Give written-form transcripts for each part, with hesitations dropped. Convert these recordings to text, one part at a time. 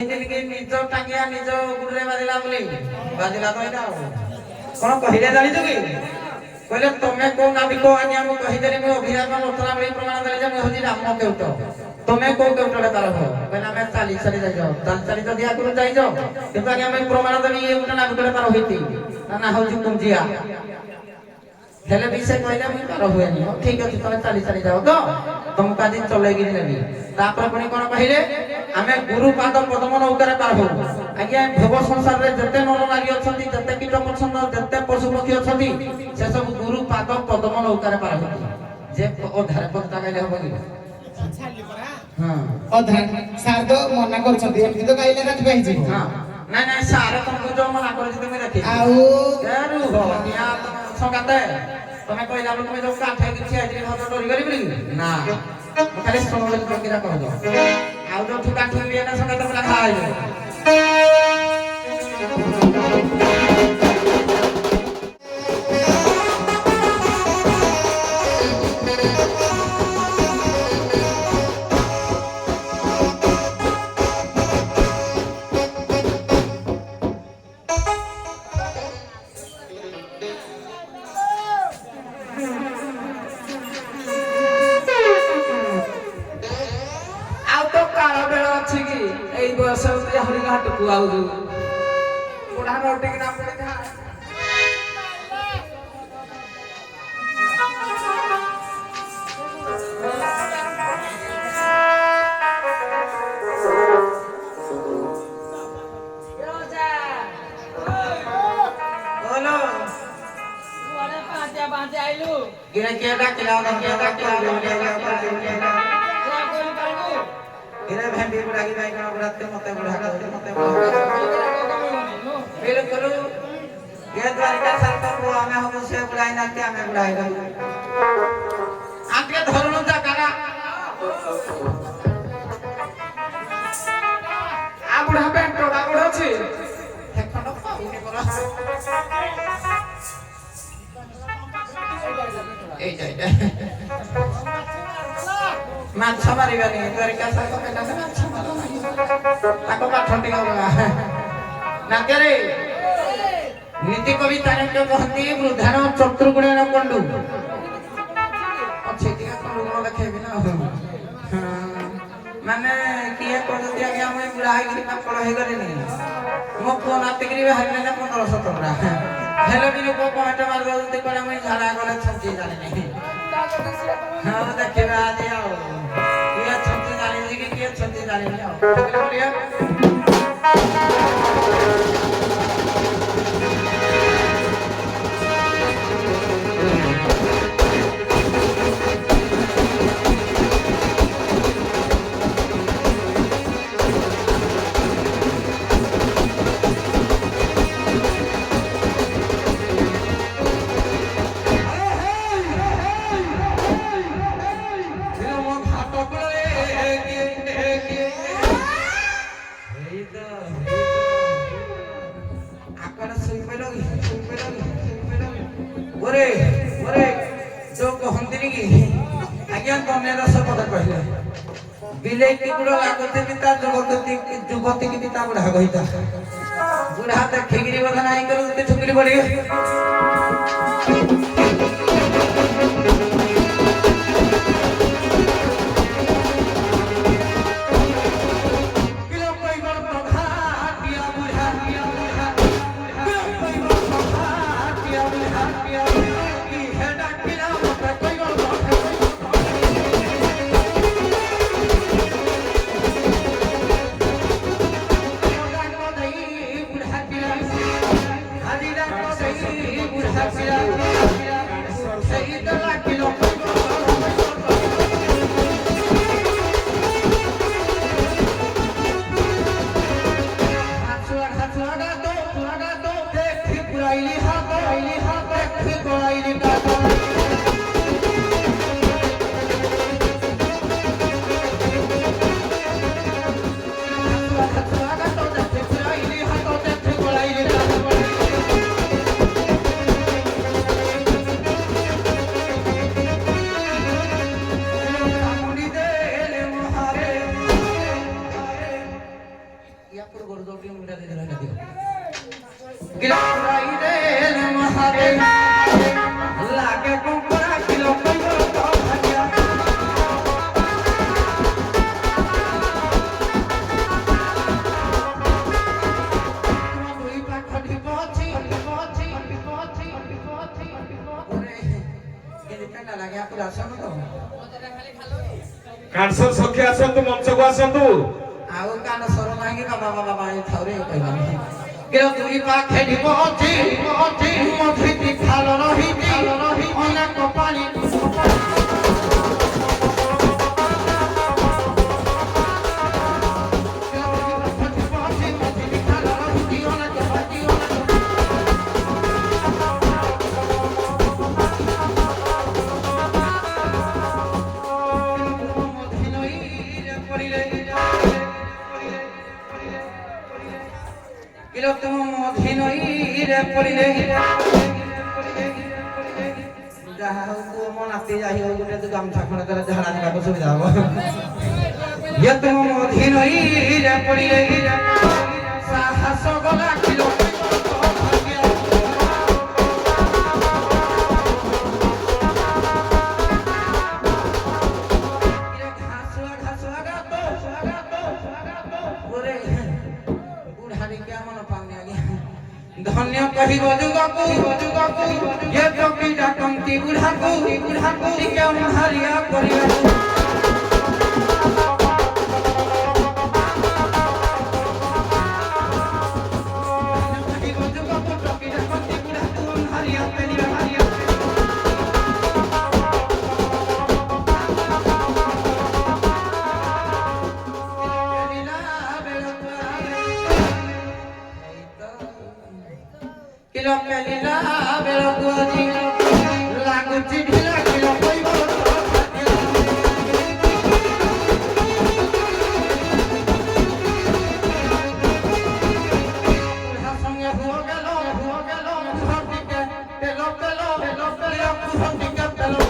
ନିଜ ଟାଙ୍ଗିଆ ନିଜ ଗୁଡରେ ବାଜିଲା ବୋଲି ବାଜିଲା ତ ଏଇଟା କଣ କହିଲେ ଜାଣିଛୁ କି କହିଲେ ତମେ କୋଉ ନାବିକ ଆଜ୍ଞା ମୁଁ କହିଦେଲି ମୁଁ ଅଭିରାମ ନଥିଲା ବୋଲି ପ୍ରମାଣ ଦେଲେ ଯେ ମୁଁ ହଉଛି ରାମ କେଉଟ ତମେ କୋଉ କେଉଟରେ ତାର ହବ କହିଲେ ଆମେ ଚାଲି ଚାଲି ଯାଇଛ ଚାଲି ଚାଲି ଯଦି ଆଗରୁ ଯାଇଛ କିନ୍ତୁ ଆଜ୍ଞା ଆମେ ପ୍ରମାଣ ଦେବି ଇଏ ଗୋଟେ ନାବିକରେ ତାର ହେଇଛି ତା ନା ହଉଛି କୁଞ୍ଜିଆ ହେଲେ ବି ସେ କହିଲେ ମୁଁ ତାର ହୁଏନି ଠିକ ଅଛି ତମେ ଚାଲି ଚାଲି ଯାଅ ତ ତମକୁ ଆଜି ଚଲେଇକିରି ନେବି ତାପରେ ପୁଣି କଣ କହିଲେ ଆମେ ଗୁରୁ ପାଦ ପଦ୍ମ ନୌକାରେ ପାର ହଉ ଆଜ୍ଞା ଭବ ସଂସାରରେ ଯେତେ ନର ନାରୀ ଅଛନ୍ତି ଯେତେ କୀଟ ପଛନ୍ଦ ଯେତେ ପଶୁ ପକ୍ଷୀ ଅଛନ୍ତି ସେ ସବୁ ଗୁରୁ ପାଦ ପଦ୍ମ ନୌକାରେ ପାର ହୁଅନ୍ତି ଯେ ଅଧାରେ ପଦଟା ଗାଇଲେ ହବ କି ସାର୍ ତ ମନା କରୁଛନ୍ତି ଏମିତି ତ ଗାଇଲେ ରାତି ପାଇଯିବ ନାଇଁ ନାଇଁ ସାର୍ ତମକୁ ଯୋଉ ମନା କରୁଛି ତମେ ଦେଖି ଆଉ ସଙ୍ଗାତେ ତମେ କହିଲା ବେଳକୁ ତମେ ଯୋଉ କାଠ କିଛି ଆଇଥିଲି ଭଦ୍ର ଡରି କରିବି ନା ମୁଁ ଖାଲି ଶୁଣିଲି କିରା କହୁଛ ଆଉ ଯୋଉଠୁ କାଠ ବି ନା ସଙ୍ଗାତେ ପୁରା ଖାଇବ এই বয়স হরি ঘাটକୁ ଆଉ ବୁଢା ରଟିକି ନା ପଡିଥା Kira kira Kira भेंडी बुढ़ागी भाई का बुढ़ाते मते बिल्कुल ये द्वारिका सरता को हमें हम से बुढ़ाई ना के हमें बुढ़ाई गई आके धरनु जा करा आ बुढ़ा पे टोडा बुढ़ा छी खंड पाउनी करा ए जाय माछ मारिबानी द्वारिका सरता पेटा से माछ मारो ताको पाठंडी गला नाकेरे नीति कवि चाणक्य कहती वृद्धान चतुर्गुणेन कंडु अच्छे दिया कंडु गुण देखेबी ना माने किए कहती आगे हम बुढ़ा है कि पापड़ है गलेनी मो को नाती करी बाहर ने 1500 टका हेले भी लोग कमेंट मार दउते करे हम झाड़ा गले छंची जाने नहीं हां देखबा दिया ये छंची जाने कि के छंची जाने आओ बोलिए बिलेटी गुड़ लागते पिता जुगती की पिता बुढ़ा कहिता बुढ़ा देखिगिरी बधा नाही करते ठुकरी पड़ी Happy या पर गोरजोटी मुंडा दे रहा दियो गिराई रे महादेव लागे कोकरा किलो कोइबो तो भाग्या कोई पाखडी पछी ओरे के देखा लागे आपन आसन तो कानसर सखी आसन्तु मंचको आसन्तु ଆଉ କାନ ସର ନାହିଁ ବାବା ବାବା ବାବା ଥାଉରେ କହିବାନି ଗେର ଦୁଇ ପାଖେ ଢିପଛି ମଝିଟି ଖାଲ ରହିଛି ଅନେକ ପାଣି किलो तुम मधिनईरे पड़िले जहा हो को मन आते जाहि हो गुटे गामछा खण तर झड़ा निका को सुविधा हो ये तुम मधिनईरे पड़िले साहस गला किलो धन्य कहिब जुगकु ये टोकी डाकंती बुढ़ाकु टिके उन्हारिया करियाकु कहिब जुगकु टोकी डाकंती बुढ़ाकु उन्हारिया करिया किलो पेलिला बेलो गुजी लागु चिढिला किलो कोइबो तो बुढ़ा संगे हो गेलो हटिके पेलो हटिके पेलो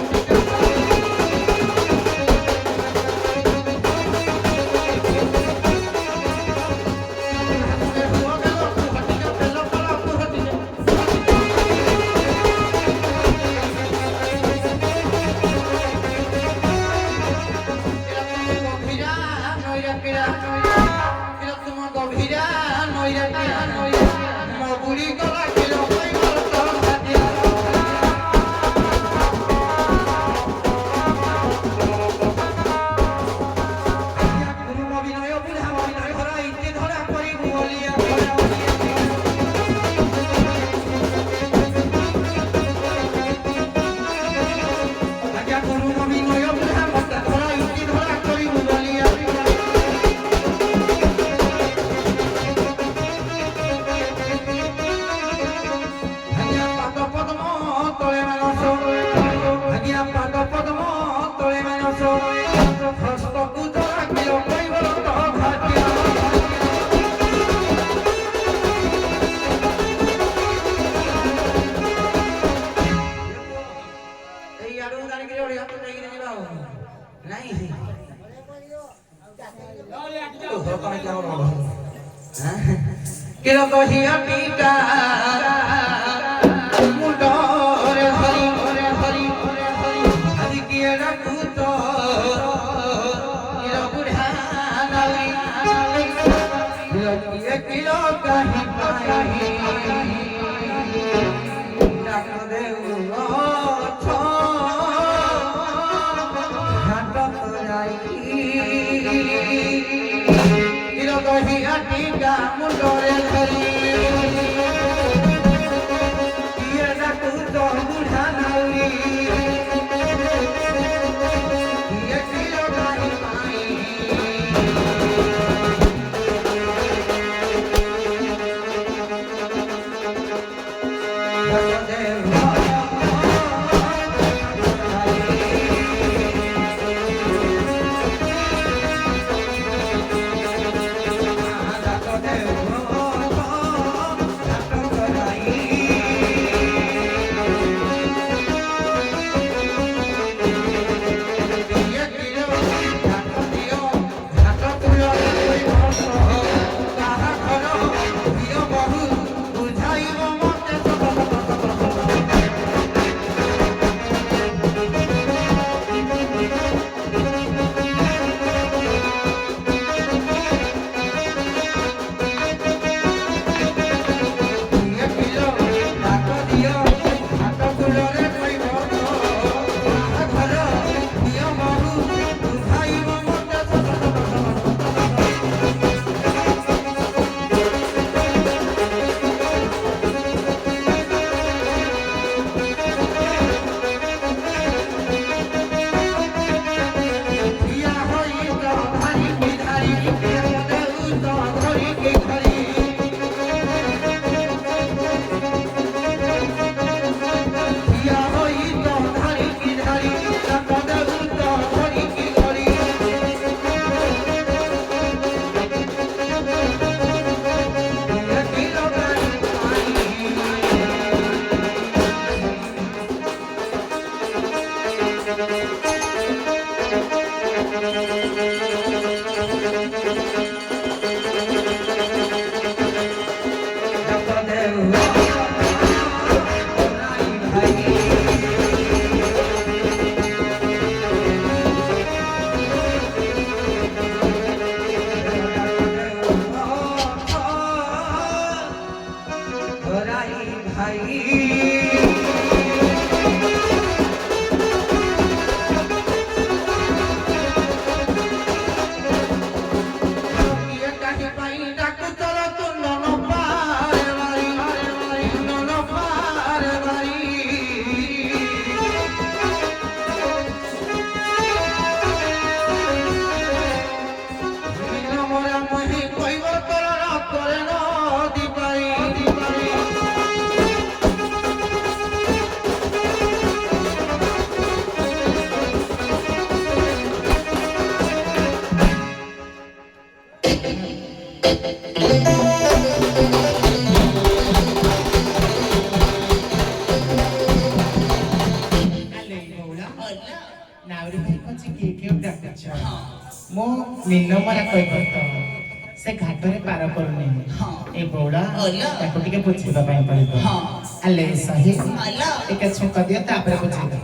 किलो कहिया टीका मुंडरे हरि हरि किए रखू तो किलो बुढ़ा नाली किलो कहीं पाई डाक दे हाथ तो जाई किलो कहिया टीका मुंडरे हरि किए रखू तो बुढ़ा नाली किलो कहीं पाई ନାଉରୀ ଭାଇ କଛି କିଏ ଡାକୁଛ ମୋ ମିନମରା କହିବ ତ ସେ ଘାଟରେ ପାର କରୁନି ଏ ବଉଳା ତାକୁ ଟିକେ ବୁଝିବା ପାଇଁ ପଡିବ ଆଲେ ସହି ଟିକେ ଛୁଙ୍କ ଦିଅ ତାପରେ ବୁଝେଇଦବ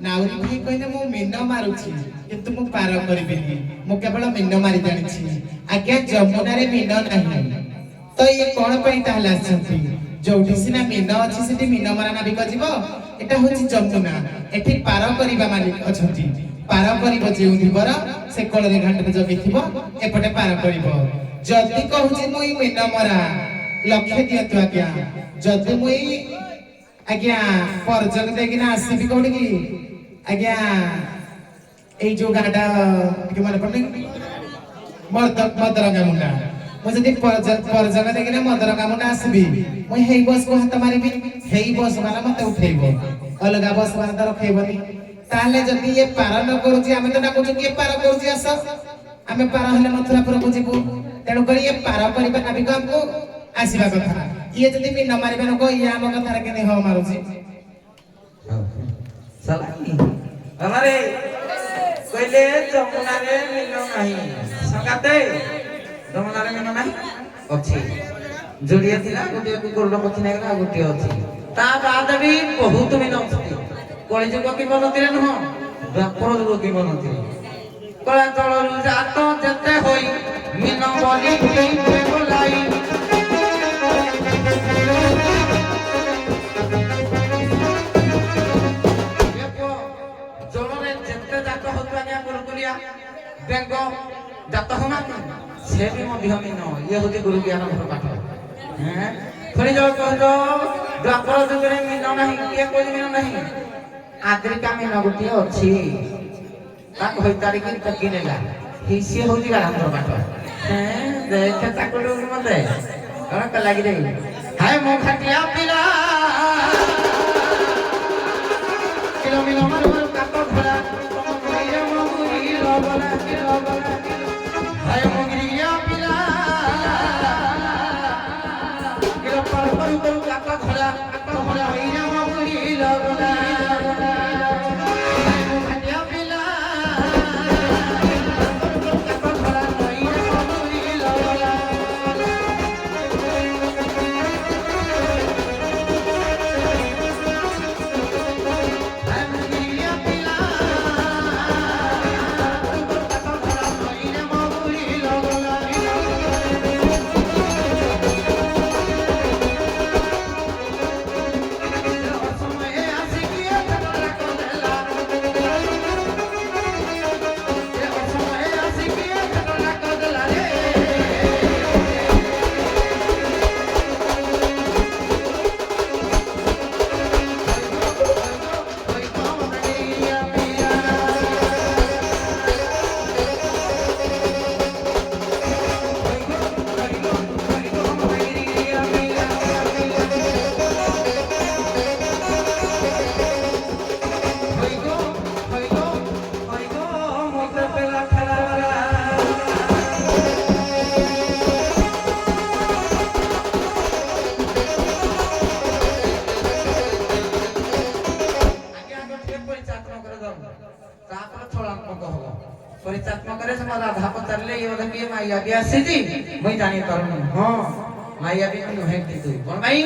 ନାଉରୀ ଭାଇ କହିଲେ ମୁଁ ମିନ ମାରୁଛି କିନ୍ତୁ ମୁଁ ପାର କରିବିନି, ମୁଁ କେବଳ ମିନ ମାରି ଜାଣିଛି। ଆଜ୍ଞା ଯମୁନାରେ ମିନ ନାହିଁ ତ ଇଏ କଣ ପାଇଁ ତାହେଲେ ଆସିଛନ୍ତି? ଯୋଉଠି ସିନା ମିନ ଅଛି ସେଠି ମିନ ମରା ନାବିକ ଯିବ। ଏଟା ହଉଛି ଯମୁନା, ଏଠି ପାର କରିବା ମାଲିକ ଅଛନ୍ତି। ପାର କରିବ ଯେଉଁ ଧୀବର ସେ କୋଳରେ ଘାଟରେ ଜଗିଥିବ, ଏପଟେ ପାର କରିବ। ଯଦି କହୁଛି ମୁଁ ମିନ ମରା, ଲକ୍ଷ୍ୟ ଦିଅନ୍ତୁ ଆଜ୍ଞା, ଯଦି ମୁଁ ଆଜ୍ଞା ପରଜଗ ଦେଇକିନା ଆସିବି କୋଉଠିକି ଆଜ୍ଞା ଏଇ ଯୋଉ ଗାଁଟା ଟିକେ ମନେ ପଡୁନି ମଦରଙ୍ଗା ମୁଣ୍ଡା ମୁଁ ଯଦି ପରଜନ ଦେଖିଲେ ମଦରଙ୍ଗା ମୁଣ୍ଡା ଆସିବି ମୁଁ ହେଇ ବସକୁ ହାତ ମାରିବି ହେଇ ବସ ବାଲା ମତେ ଉଠେଇବ ଅଲଗା ବସ ବାଲା ତ ରଖେଇବନି ତାହେଲେ ଯଦି ଇଏ ପାର ନ କରୁଛି ଆମେ ତ ଡାକୁଛୁ କିଏ ପାର କରୁଛି ଆସ ଆମେ ପାର ହେଲେ ମଥୁରାପୁରକୁ ଯିବୁ ତେଣୁକରି ଇଏ ପାର କରିବା ନାବିକ ଆମକୁ ଆସିବା କଥା ଇଏ ଯଦି ବି ନ ମାରିବେ ଲୋକ ଇଏ ଆମ କଥାରେ କେମିତି ହଁ ମାରୁଛି আমারে কইলে যমুনারে মিল নাই সঙ্গাতে যমুনারে মিল নাই ଅଛି ଯୋଡ଼ିଏ ଥିଲା ଗୋଟିଏ କୁକୁରର ପକ୍ଷୀ ନେଇଗଲା ଆଉ ଗୋଟିଏ ଅଛି ତା ବାଦ ବି ବହୁତ ମିନ ଅଛନ୍ତି କଳିଯୁଗ କିମ୍ବଦନ୍ତୀରେ ନୁହଁ ଦ୍ୱାପର ଯୁଗ କିମ୍ବଦନ୍ତୀରେ କଳା ତଳରୁ ଜାତ ଯେତେ ହୋଇ ମିନ ବୋଲି କେଇବେ ବୋলাই ଜଳରେ ଯେତେ ଜାତ ହଉଥିବା ଆଜ୍ଞା ଗୁରୁକୁଲିଆ ବେଙ୍ଗ ଜାତ ହଉନାହାନ୍ତି ସେ ବି ମଧ୍ୟ ମିନ ଇଏ ହଉଛି ଗୁରୁ ଜ୍ଞାନ ଘର ପାଠ ପୁଣି ଯୋଉ କହିଲ ଦ୍ୱାପର ଯୁଗରେ ମିନ ନାହିଁ କିଏ କହୁଛି ମିନ ନାହିଁ ଆଦ୍ରିକା ମିନ ଗୋଟିଏ ଅଛି ତାକୁ ହୋଇତାରିକି ଟେକି ନେଲା ସିଏ ହଉଛି ଗାଢ଼ାଙ୍କର ପାଠ ଦେଖେ ତାକୁ ମତେ କଣ କଲା କି ହାଏ ମୋ ଖାଟିଆ ପିଲା କିଲୋ ମିନ ମାରୁ ମାରୁ କାକ ଧରା ହାଏ ମୋ ଗିରିଆ ପିଲା କିଲୋ ପାରୁ ପାରୁ କରୁ କାକ ଧରା ହଇରା ମୋ ବୁଢ଼ୀ লগলা ପରିଚାତ୍ମକରେ ସେ ରାଧା ପଚାରିଲେ ଇଏ ବୋଧେ କିଏ ମାଇଆ ବି ଆସିଛି ମୁଇଁ ଜାଣି ପାରୁନି ହଁ ମାଇଆ ବି ନୁହେଁ କିନ୍ତୁ କଣ ପାଇଁ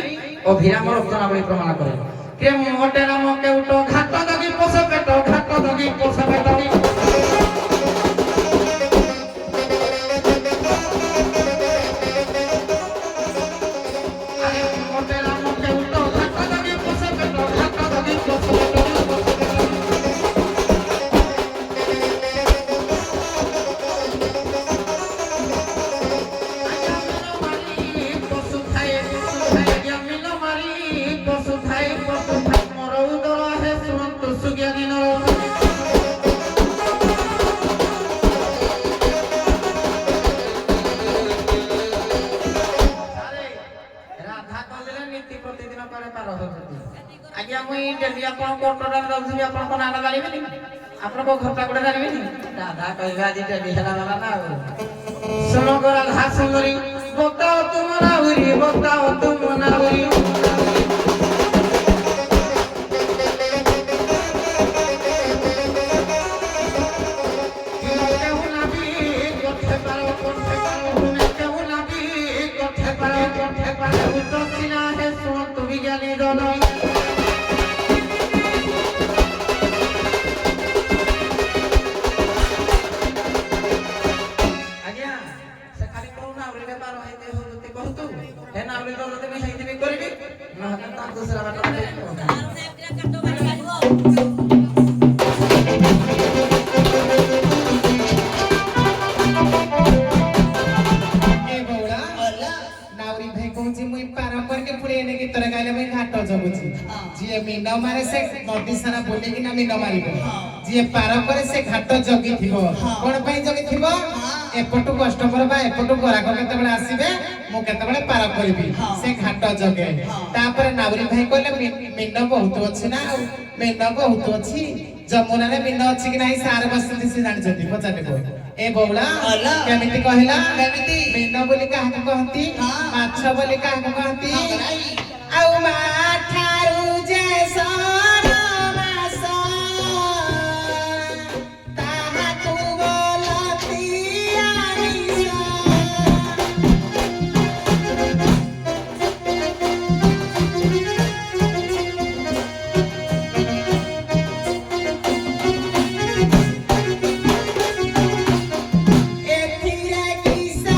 ଅଭିରାମ ରଚନାବଳୀ ପ୍ରମାଣ କରେ କେ ମୋଟେ ରାମ କେଉଟ ଘାଟ ଦଗି ପୋଷ ପେଟ ଘାଟ ଦଗି ପୋଷ ପେଟ ମୋଟେ ରାମ କେଉଟ ଘାଟ ଦଗି ପୋଷ ପେଟ ଘାଟ ଦଗି ପୋଷ ପେଟ ଆଜ୍ଞା ମୁଇଁ ଡେଲି ଆପଣଙ୍କ ଅଟୋରେ ଯାଉଥିବି ଆପଣଙ୍କ ନାଁଟା ଜାଣିବେନି ଆପଣଙ୍କ ଘରଟା ଗୋଟେ ଜାଣିବେନି ରାଧା କହିବେ ଆଜି ଡେଲି ହେଲା ଗଲା ନା ଆଉ ଶୁଣ ଗୋ ରାଧା ସୁନ୍ଦରୀ ବତାଓ ତୁମ ନାଉରୀ ବତାଓ ତୁମ ନାଉରୀ ଯିଏ ମିନ ମାରେ ସେ ନଦୀ ସାରା ବୁଲିକିନା ମିନ ମାରିବ ଯିଏ ପାର କରେ ସେ ଘାଟ ଜଗିଥିବ କଣ ପାଇଁ ଜଗିଥିବ ଏପଟୁ କଷ୍ଟମର ବା ଏପଟୁ ଗରାକ କେତେବେଳେ ଆସିବେ ମୁଁ କେତେବେଳେ ପାର କରିବି ସେ ଘାଟ ଜଗେ ତାପରେ ନାଉରୀ ଭାଇ କହିଲେ ମିନ ବହୁତ ଅଛି ନା ଆଉ ମିନ ବହୁତ ଅଛି ଯମୁନାରେ ମିନ ଅଛି କି ନାହିଁ ସାର ବସିଛନ୍ତି ସେ ଜାଣିଛନ୍ତି ପଚାରିବ ଏ ବଉଳା କେମିତି କହିଲା ମିନ ବୋଲି କାହାକୁ କହନ୍ତି ମାଛ ବୋଲି କାହାକୁ କହନ୍ତି ଆଉ ମାଠାରୁ ଯେ ସର ମାସ ତାହାକୁ ବୋଲନ୍ତି ଆମିଷ ଏଥିରେ କିସା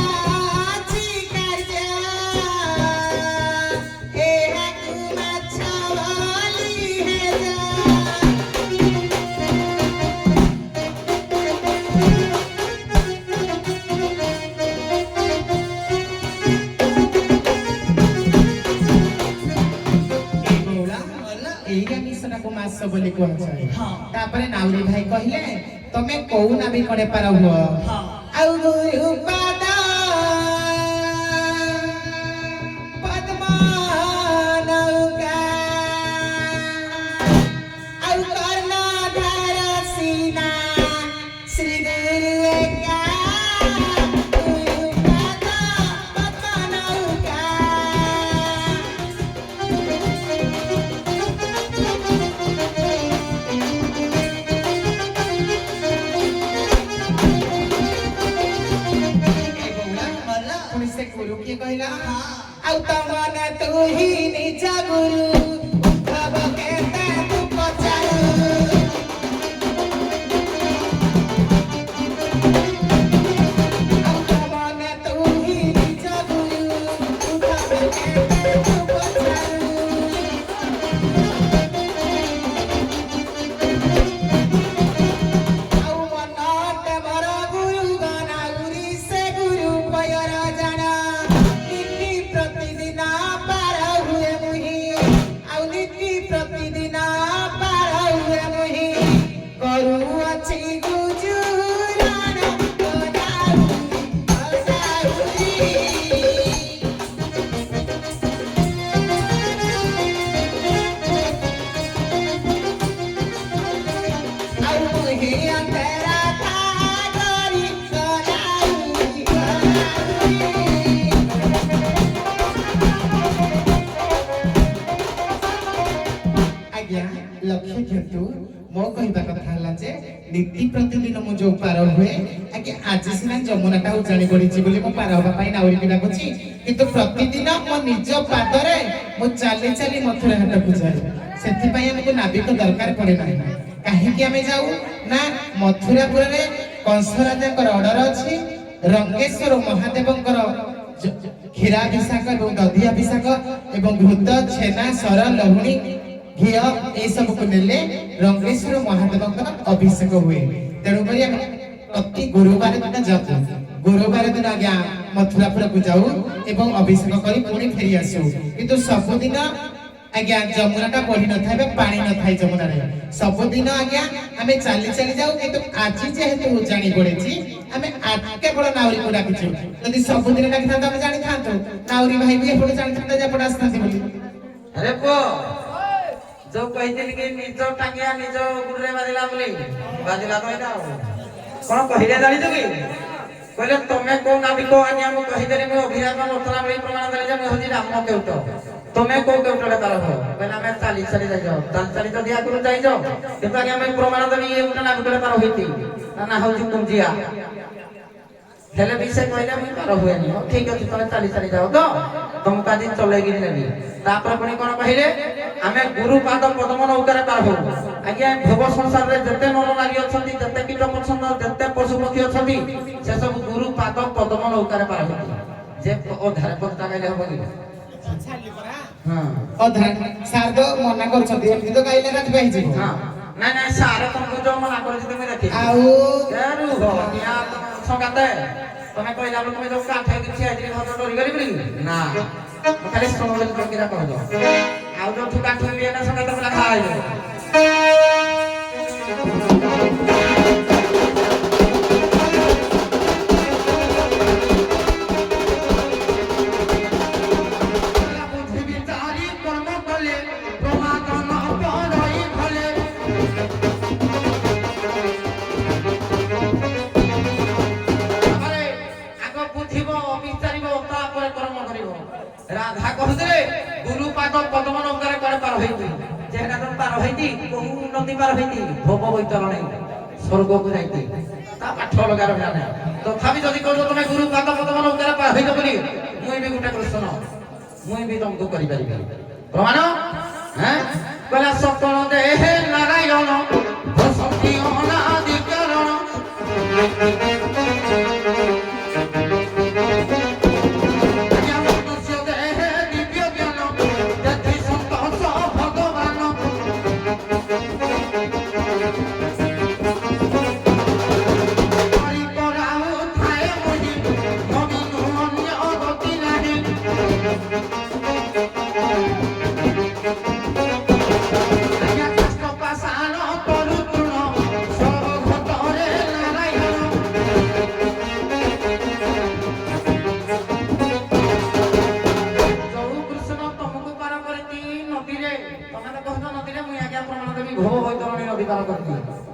ଅଛି କାର୍ଯ୍ୟ ଏହାକୁ ମାଛ ବୋଲି ହେରା ଏଇଟା ମିଶଟାକୁ ମାସ ବୋଲି କୁହାଯାଏ ତାପରେ ନାଉରୀ ଭାଇ କହିଲେ ତମେ କୋଉ ନାବିକରେ ପାର ହୁଅ ଆଉ ଗୁରୁପାଦ ପଦ୍ମ ନୌକା ଆଉ କର୍ଣ୍ଣଧାର ସିନା ଶ୍ରୀ ଗୁରୁ ଏକା ଗୁରୁପାଦ ପଦ୍ମ ନୌକା ପୁଣି ସେ ଗୁରୁ କିଏ କହିଲା ଆଉ ତମନେ ତୁ ହିଁ ନିଜ ଗୁରୁ ଉଦ୍ଧବ କେତେ ତୁ ପଚାରୁ ଆଉ ତମନେ ତୁ ହିଁ ନିଜ ଗୁରୁ ଉଦ୍ଧବ କେତେ ତୁ ପଚାରୁ ଆଉ ମନଟେ ମୋର ଗୁରୁ ଗନାଉରୀ ସେ ଗୁରୁ ପୟର ଜାଣା ନୀତି ପ୍ରତିଦିନ ପାର ହୁଏ ମୁହିଁ ଆଉ ନୀତି ପ୍ରତିଦିନ ପାର ହୁଏ ମୁହିଁ କରୁ ଅଛି ଗୁଜୁରାଣ ଗନାଉରୀ ଆଉ ମୁହିଁ ଅନ୍ତରା ଥାଗରି ଗନାଉରୀ ଆଜ୍ଞା ଲକ୍ଷ୍ୟ ଦିଅନ୍ତୁ ମୋ କହିବା କଥା ହେଲା ଯେ ନୀତି ପ୍ରତିଦିନ ମୁଁ ଯୋଉ ପାର ହୁଏ ଆଜ୍ଞା ଆଜି ସିନା ଯମୁନାଟା ଉଜାଣି ପଡିଛି ବୋଲି ମୁଁ ପାର ହବା ପାଇଁ ନାଉରୀକି ଡାକୁଛି କିନ୍ତୁ ପ୍ରତିଦିନ ମୋ ନିଜ ପାଦରେ ମୁଁ ଚାଲି ଚାଲି ମଥୁରା ହାଟକୁ ଯାଏ ସେଥିପାଇଁ ଆମକୁ ନାବିକ ଦରକାର ପଡେ ନାହିଁ କାହିଁକି ଆମେ ଯାଉ ନା ମଥୁରାପୁରରେ କଂସରାଜାଙ୍କର ଅର୍ଡର ଅଛି ରଙ୍ଗେଶ୍ୱର ମହାଦେବଙ୍କର କ୍ଷୀରାଭିଷେକ ଏବଂ ଦଧିଆଭିଷେକ ଏବଂ ଘୃତ ଛେନା ସର ଲହୁଣୀ ଘିଅ এই ସବୁକୁ ନେଲେ ରଙ୍ଗେଶ୍ୱର ମହାଦେବଙ୍କର ଅଭିଷେକ ହୁଏ ତେଣୁକରି ଆମେ ପ୍ରତି ଗୁରୁବାର ଦିନ ଯାଉ ଗୁରୁବାର ଦିନ ଆଜ୍ଞା ମଥୁରାପୁରକୁ ଯାଉ ଏବଂ ଅଭିଷେକ କରି ପୁଣି ଫେରି ଆସୁ କିନ୍ତୁ ସବୁଦିନ ଆଜ୍ଞା ଯମୁନାଟା ବଢି ନଥାଏ ବା ପାଣି ନଥାଏ ଯମୁନାରେ ସବୁଦିନ ଆଜ୍ଞା ଆମେ ଚାଲି ଚାଲି ଯାଉ କିନ୍ତୁ ଆଜି ଯେହେତୁ ଜାଣି ପଡିଛି ଆମେ କେବଳ ନାଉରୀକୁ ଡାକିଛୁ ଯଦି ସବୁଦିନ ଡାକିଥାନ୍ତୁ ଆମେ ଜାଣିଥାନ୍ତୁ ନାଉରୀ ଭାଇ ବି ଏପଟେ ଜାଣିଥାନ୍ତେ ଯେ ଏପଟେ ଆସିଥାନ୍ତି ବୋଲି ଆରେ ପୁଅ ଯୋଉ କହିଥିଲି କି ନିଜ ଟାଙ୍ଗିଆ ନିଜ ଗୁଡରେ ବାଜିଲା ବୋଲି ବାଜିଲା ତ ଏଇଟା ଆଉ କଣ କହିଲେ ଜାଣିଛୁ କି କହିଲେ ତମେ କୋଉ ନାବିକ ଆଜ୍ଞା ମୁଁ କହିଦେଲି ମୁଁ ଅଭିରାମ ମଥୁରା ବୋଲି ପ୍ରମାଣ ଦେଲି ଯେ ମୁଁ ହଉଛି ରାମ କେଉଟ ତମେ କୋଉ କେଉଟରେ ତାର ହୁଅ କହିଲେ ଆମେ ଚାଲି ଚାଲି ଯାଇଯାଉ ଚାଲି ଚାଲି ଯଦି ଆଗରୁ ଯାଇଯାଉ କିନ୍ତୁ ଆଜ୍ଞା ଆମେ ପ୍ରମାଣ ଦେଲି ଇଏ ଗୋଟେ ନାବିକରେ ତାର ହୋଇଛି ତା ନା ହଉଛି କୁଞ୍ଜିଆ ହେଲେ ବି ସେ କହିଲେ ମୁଁ ତାର ହୁଏନି ହଉ ଠିକ ଅଛି ତମେ ଚାଲି ଚାଲି ଯାଉ ତ ତମକୁ ଆଜି ଚଲେଇକିରି ନେବି ତାପରେ ପୁଣି କଣ କହିଲେ ଆମେ ଗୁରୁ ପାଦ ପଦ୍ମ ନୌକାରେ ପାର ହଉ ଆଜ୍ଞା ଭବ ସଂସାରରେ ଯେତେ ନର ନାରୀ ଅଛନ୍ତି ଯେତେ କୀଟ ପଛନ୍ଦ ଯେତେ ପଶୁ ପକ୍ଷୀ ଅଛନ୍ତି ସେ ସବୁ ଗୁରୁ ପାଦ ପଦ୍ମ ନୌକାରେ ପାର ହଉ ଯେ ଅଧାରେ ପଦଟା ଗାଇଲେ ହବ କି ହଁ ଅଧା ସାର୍ ତ ମନା କରୁଛନ୍ତି ଏମିତି ତ ଗାଇଲେ ରାତି ହେଇଯିବ ହଁ ନାଇଁ ନାଇଁ ସାର ତମକୁ ଯୋଉ ମନା କରୁଛି ତୁମେ ଦେଖି ଆଉ ସଙ୍ଗାତେ ତମେ କହିଲା ବେଳକୁ ତମେ ଯୋଉ କାଠ ହେଇକି ଠିଆ ହେଇକି ଭାତ ଡରି ଗଲି ବୋଲି ନା ମୁଁ ଖାଲି ଶୁଣ ବୋଲି କିରା କହିଲ ଆଉ ଯୋଉଠୁ କାଠୁ ବି ଏନା ସଙ୍ଗେ ତ ପୁରା ଖାଇବେ রাধা কহুଥିଲେ গুরু পাদ পদ্ম নৌকারে কুଆଡେ পার হইতি যেটা তো পার হইতি বহু নদী পার হইতি ভব বৈতরণে স্বর্গକୁ যাইতি তা পাঠ লগার ভেলা নাই তথাপি যদি কইছো তুমি গুরু পাদ পদ্ম নৌকারে পার হইতো বলি মুই বি গুটা কৃষ্ণ মুই বি তমকু করি পারিবি প্রমাণ হ্যাঁ কলা সকল দেহে নারায়ণ বসতি অনাদি কারণ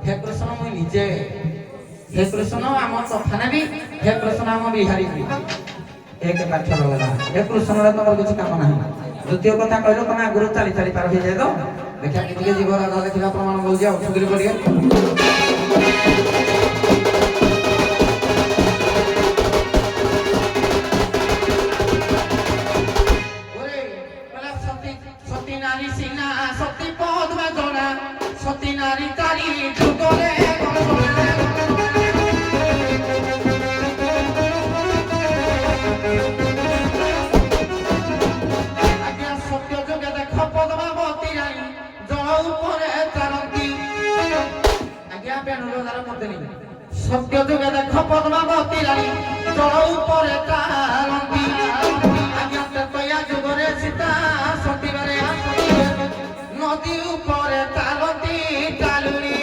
हे कृष्ण मुई निजे हे कृष्ण आम तफाने भी हे कृष्ण आम बिहारी भी एक पाठ लगला हे कृष्ण रे तमर किछ काम नाही द्वितीय कथा कहलो तमे गुरु चाली चाली पार हो जाय तो देखा कि जीव राधा देखिबा प्रमाण बोल जाओ सुगरी पड़िए ओरे कला सती सती नारी सिंहा सती पद में जोड़ा सती नारी तारी जुगरे आज्ञा सत्य जुगे देख पद्मावती रानी जल उपरे चालती आज्ञा बेणुर द्वारा मते नहीं सत्य जुगे देख पद्मावती रानी जल उपरे चालती आज्ञा तया जुगरे सीता सती बारे नदी उपरे चालती चालुनी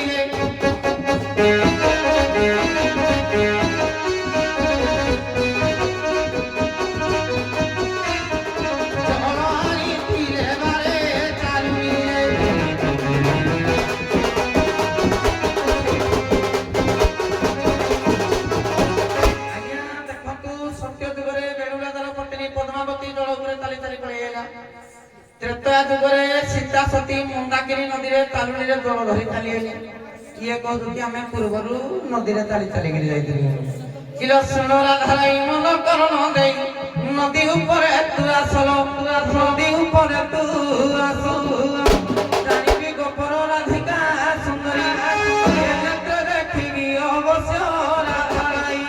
त्रेतया जुगरे सीता सती मंदाकिनी नदी रे तालुनी रे जल धरी खाली हेले किए कहू कि आमे पूर्वरु नदी रे ताली ताली गिरी जाइतिलु किलो सुनो राधाई मन करण देई नदी ऊपर तू आसलो नदी ऊपर तू आसो जानी भी गोपर राधिका सुंदरी नेत्र देखिबी अवश्य राधाई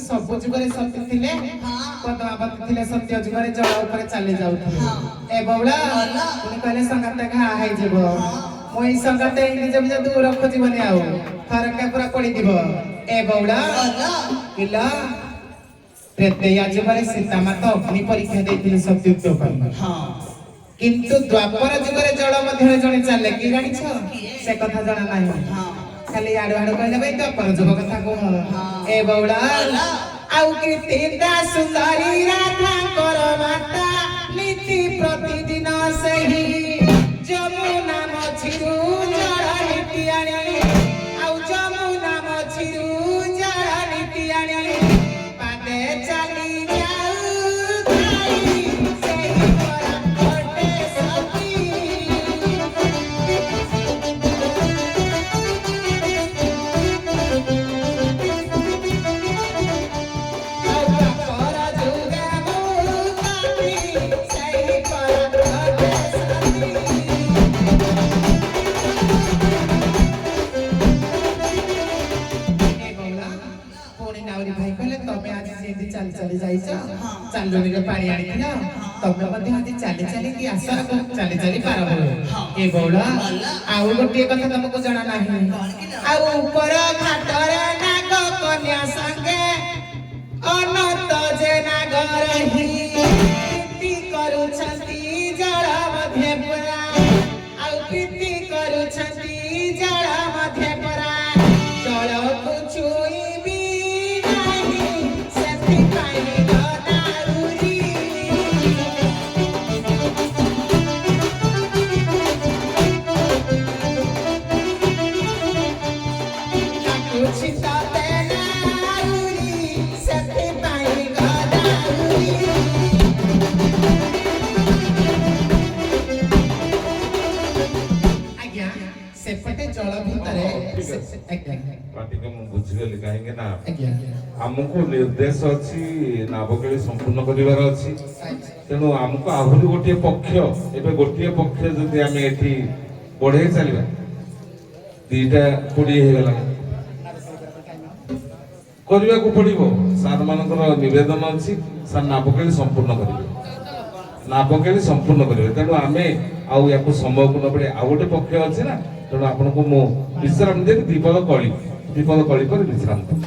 सब जुगरे सत्य थिले पद्मावती थिले सत्य जुगरे जल ऊपर चले जाउथिले ए बौला पुनी कहले संगत घा हाई जेबो मोई संगत निजे निजे दूर खोजी बने आउ फरक पूरा पड़ी दिबो ए बौला इला त्रेतया जुगरे सीता माता अग्नि परीक्षा देथिले सत्युक्त ପାଇଁ किंतु द्वापर जुगरे जल मध्य जणे चले की जानि छ से कथा जणा नाही खाली आडो आडो कहले भाई द्वापर जुग कथा को ए बौला आउ कृतिदा सुंदरी राधा कर माता नीति प्रतिदिन सही जमुना मछिरु जड़ नीति आनी आउ जमुना मछिरु जड़ नीति आनी पादे चली जाऊ थाई सही पर कोटे सती चली जाइछ ଚାଲୁଣିରେ ପାଣି ଆଣିଥିଲ ତମେ ମଧ୍ୟ ଆଜି ଚାଲି ଚାଲିକି ଆସ ଚାଲି ଚାଲି ପାର ହୁଏ ଏ ବଉଳ ଆଉ ଗୋଟିଏ କଥା ତମକୁ ଜଣା ନାହିଁ ଆଉ ଉପର ଘାଟରେ ନାଗ କନ୍ୟା ସାଙ୍ଗେ ଅନନ୍ତ ଯେ ନାଗ ରହି ପ୍ରୀତି କରୁଛନ୍ତି ଜଳ ମଧ୍ୟ ପୁରା ଆଉ ପ୍ରୀତି କରୁଛନ୍ତି ଜଳ ମଧ୍ୟ ପୁରା ଜଳକୁ ଛୁଇଁବି ନାହିଁ ସେଥିପାଇଁ ଗଦାରୁରୀ କାକୁଛି ତତେ ନାରୁରୀ ସେଥିପାଇଁ ଗଦାରୁରୀ ଆଜ୍ଞା ସେପଟେ ଜଳ ଭିତରେ ଆଜ୍ଞା ଟିକେ ମୁଁ ବୁଝିଗଲି କାହିଁକି ନା ଆଜ୍ଞା ଆମକୁ ନିର୍ଦ୍ଦେଶ ଅଛି ନାବକେଳି ସମ୍ପୂର୍ଣ୍ଣ କରିବାର ଅଛି ତେଣୁ ଆମକୁ ଆହୁରି ଗୋଟିଏ ପକ୍ଷ ଏବେ ଗୋଟିଏ ପକ୍ଷ ଯଦି ଆମେ ଏଠି ବଢେଇ ଚାଲିବା 2:20 ହେଇଗଲାଣି କରିବାକୁ ପଡିବ ସାର୍ ମାନଙ୍କର ନିବେଦନ ଅଛି ସାର୍ ନାବକେଳି ସମ୍ପୂର୍ଣ୍ଣ କରିବେ ନାବକେଳି ସମ୍ପୂର୍ଣ୍ଣ କରିବେ ତେଣୁ ଆମେ ଆଉ ୟାକୁ ସମୟକୁ ନ ପଡେ ଆଉ ଗୋଟେ ପକ୍ଷ ଅଛି ନା ତେଣୁ ଆପଣଙ୍କୁ ମୁଁ ବିଶ୍ରାମ ଦେବି 2 ପଦ କଳି ପରେ ବିଶ୍ରାମ ଦେବି